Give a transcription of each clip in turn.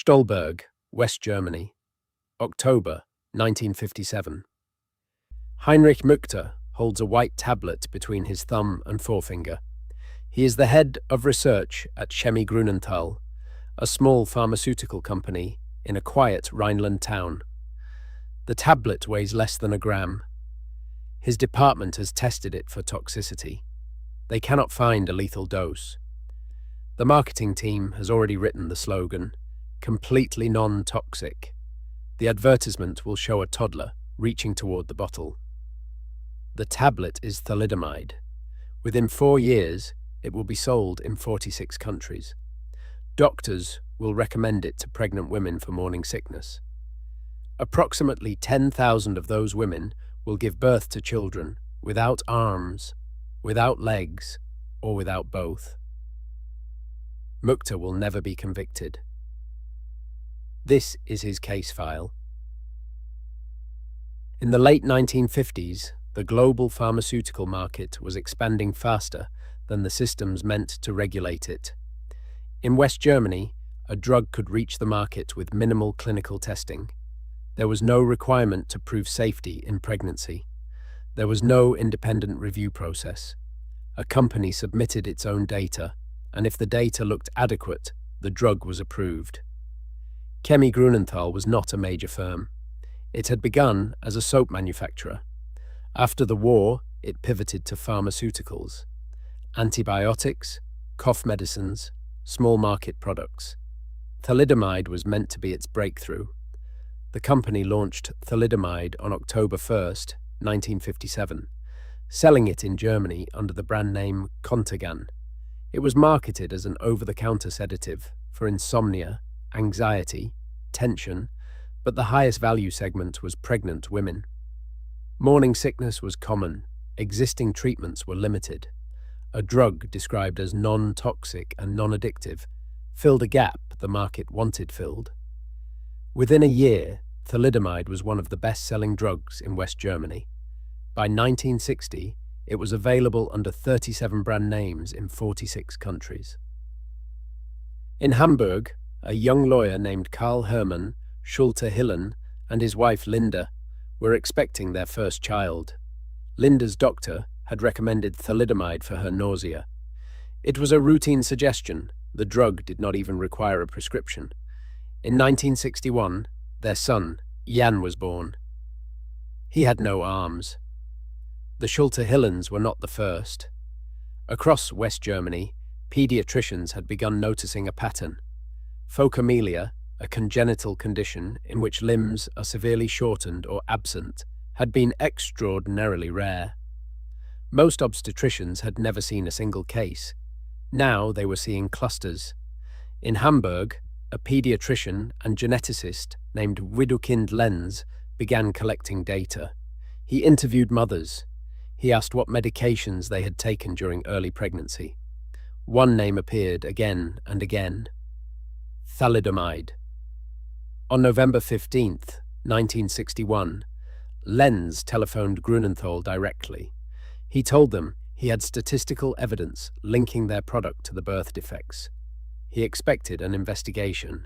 Stolberg, West Germany, October 1957. Heinrich Möchter holds a white tablet between his thumb and forefinger. He is the head of research at Chemie Grünenthal, a small pharmaceutical company in a quiet Rhineland town. The tablet weighs less than a gram. His department has tested it for toxicity. They cannot find a lethal dose. The marketing team has already written the slogan, "Completely non-toxic." The advertisement will show a toddler reaching toward the bottle. The tablet is thalidomide. Within 4 years, it will be sold in 46 countries. Doctors will recommend it to pregnant women for morning sickness. Approximately 10,000 of those women will give birth to children without arms, without legs, or without both. Möchter will never be convicted. This is his case file. In the late 1950s, the global pharmaceutical market was expanding faster than the systems meant to regulate it. In West Germany, a drug could reach the market with minimal clinical testing. There was no requirement to prove safety in pregnancy. There was no independent review process. A company submitted its own data, and if the data looked adequate, the drug was approved. Chemie Grünenthal was not a major firm. It had begun as a soap manufacturer. After the war, it pivoted to pharmaceuticals, antibiotics, cough medicines, small market products. Thalidomide was meant to be its breakthrough. The company launched thalidomide on October 1st, 1957, selling it in Germany under the brand name Contergan. It was marketed as an over-the-counter sedative for insomnia, anxiety, tension, but the highest value segment was pregnant women. Morning sickness was common. Existing treatments were limited. A drug described as non-toxic and non-addictive filled a gap the market wanted filled. Within a year, thalidomide was one of the best-selling drugs in West Germany. By 1960, it was available under 37 brand names in 46 countries. In Hamburg, a young lawyer named Karl-Hermann Schulte-Hillen and his wife Linda were expecting their first child. Linda's doctor had recommended thalidomide for her nausea. It was a routine suggestion. The drug did not even require a prescription. In 1961, their son, Jan, was born. He had no arms. The Schulte-Hillens were not the first. Across West Germany, pediatricians had begun noticing a pattern. Phocomelia, a congenital condition in which limbs are severely shortened or absent, had been extraordinarily rare. Most obstetricians had never seen a single case. Now they were seeing clusters. In Hamburg, a pediatrician and geneticist named Widukind Lenz began collecting data. He interviewed mothers. He asked what medications they had taken during early pregnancy. One name appeared again and again: thalidomide. On November 15th, 1961, Lenz telephoned Grünenthal directly. He told them he had statistical evidence linking their product to the birth defects. He expected an investigation.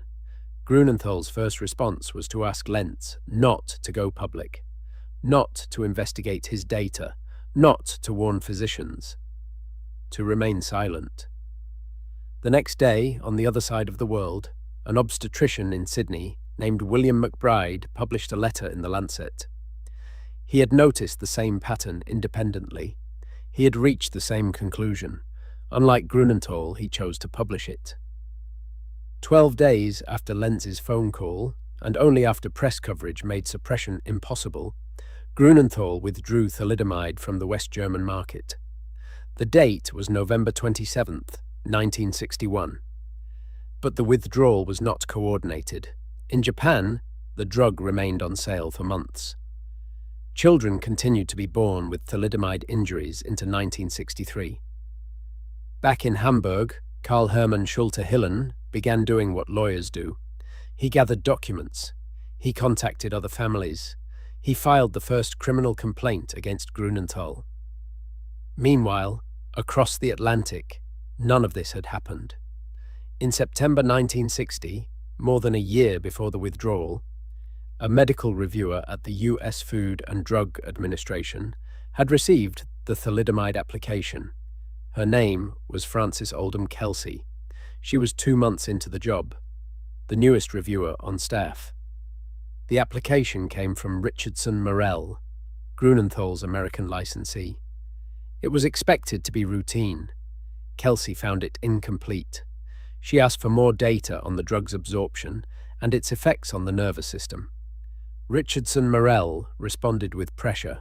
Grünenthal's first response was to ask Lenz not to go public, not to investigate his data, not to warn physicians, to remain silent. The next day, on the other side of the world, an obstetrician in Sydney named William McBride published a letter in The Lancet. He had noticed the same pattern independently. He had reached the same conclusion. Unlike Grünenthal, he chose to publish it. 12 days after Lenz's phone call, and only after press coverage made suppression impossible, Grünenthal withdrew thalidomide from the West German market. The date was November 27th, 1961. But the withdrawal was not coordinated. In Japan, the drug remained on sale for months. Children continued to be born with thalidomide injuries into 1963. Back in Hamburg, Karl-Hermann Schulte-Hillen began doing what lawyers do. He gathered documents. He contacted other families. He filed the first criminal complaint against Grünenthal. Meanwhile, across the Atlantic, none of this had happened. In September 1960, More than a year before the withdrawal, a medical reviewer at the US Food and Drug Administration had received the thalidomide application. Her name was Frances Oldham Kelsey. She was 2 months into the job, the newest reviewer on staff. The application came from Richardson Morell, Grünenthal's American licensee. It was expected to be routine. Kelsey found it incomplete. She asked for more data on the drug's absorption and its effects on the nervous system. Richardson Morell responded with pressure,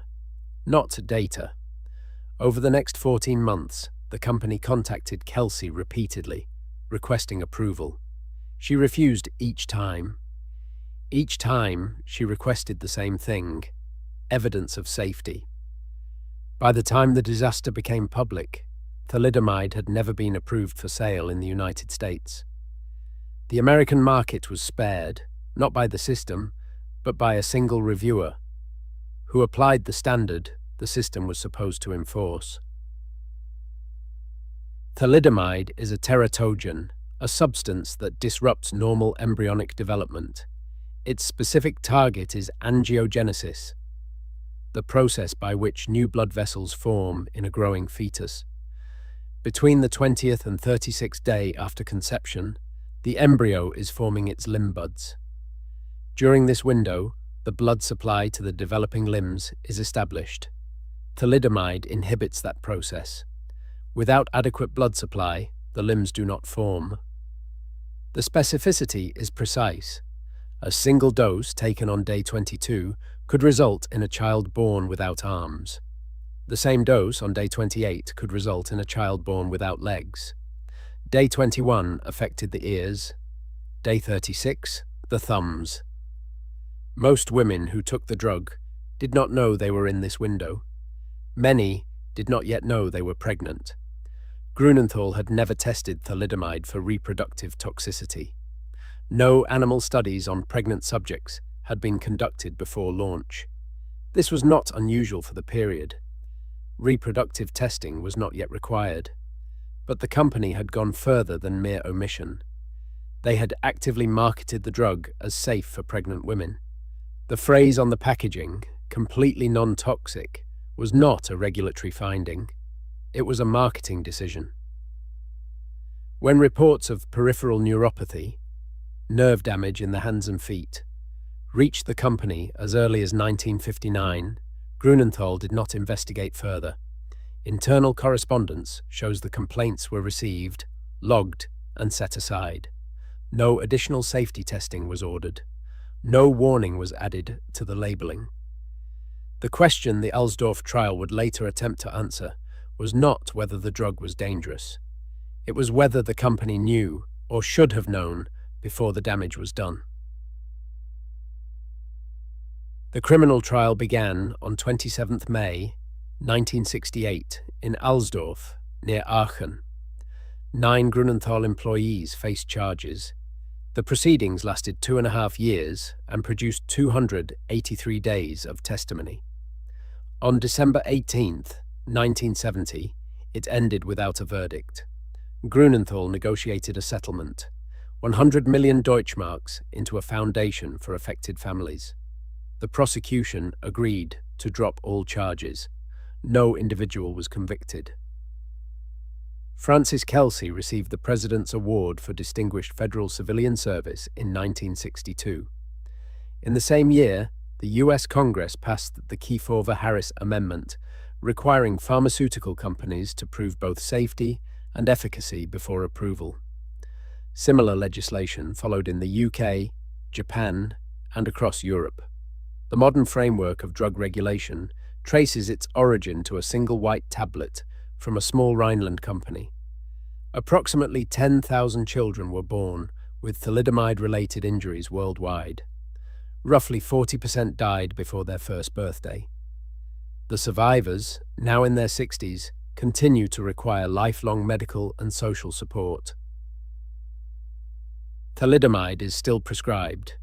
not data. Over the next 14 months, the company contacted Kelsey repeatedly, requesting approval. She refused each time. Each time, she requested the same thing: evidence of safety. By the time the disaster became public, thalidomide had never been approved for sale in the United States. The American market was spared, not by the system, but by a single reviewer, who applied the standard the system was supposed to enforce. Thalidomide is a teratogen, a substance that disrupts normal embryonic development. Its specific target is angiogenesis, the process by which new blood vessels form in a growing fetus. Between the 20th and 36th day after conception, the embryo is forming its limb buds. During this window, the blood supply to the developing limbs is established. Thalidomide inhibits that process. Without adequate blood supply, the limbs do not form. The specificity is precise. A single dose taken on day 22 could result in a child born without arms. The same dose on day 28 could result in a child born without legs. Day 21 affected the ears. Day 36, the thumbs. Most women who took the drug did not know they were in this window. Many did not yet know they were pregnant. Grünenthal had never tested thalidomide for reproductive toxicity. No animal studies on pregnant subjects had been conducted before launch. This was not unusual for the period. Reproductive testing was not yet required. But the company had gone further than mere omission. They had actively marketed the drug as safe for pregnant women. The phrase on the packaging, completely non-toxic, was not a regulatory finding. It was a marketing decision. When reports of peripheral neuropathy, nerve damage in the hands and feet, reached the company as early as 1959, Grünenthal did not investigate further. Internal correspondence shows the complaints were received, logged, and set aside. No additional safety testing was ordered. No warning was added to the labeling. The question the Alsdorf trial would later attempt to answer was not whether the drug was dangerous. It was whether the company knew, or should have known, before the damage was done. The criminal trial began on 27th May 1968 in Alsdorf, near Aachen. 9 Grünenthal employees faced charges. The proceedings lasted 2.5 years and produced 283 days of testimony. On December 18th, 1970, it ended without a verdict. Grünenthal negotiated a settlement, 100 million Deutschmarks, into a foundation for affected families. The prosecution agreed to drop all charges. No individual was convicted. Frances Kelsey received the President's Award for Distinguished Federal Civilian Service in 1962. In the same year, the U.S. Congress passed the Kefauver-Harris Amendment, requiring pharmaceutical companies to prove both safety and efficacy before approval. Similar legislation followed in the UK, Japan, and across Europe. The modern framework of drug regulation traces its origin to a single white tablet from a small Rhineland company. Approximately 10,000 children were born with thalidomide-related injuries worldwide. Roughly 40% died before their first birthday. The survivors, now in their 60s, continue to require lifelong medical and social support. Thalidomide is still prescribed.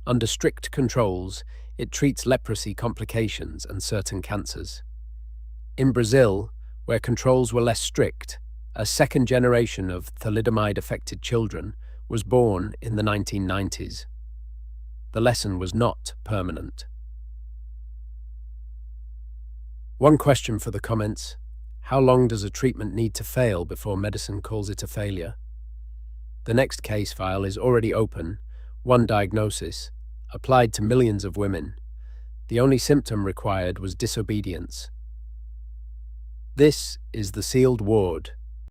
Under strict controls, it treats leprosy complications and certain cancers. In Brazil, where controls were less strict, a second generation of thalidomide-affected children was born in the 1990s. The lesson was not permanent. One question for the comments: how long does a treatment need to fail before medicine calls it a failure? The next case file is already open, one diagnosis, applied to millions of women. The only symptom required was disobedience. This is the sealed ward,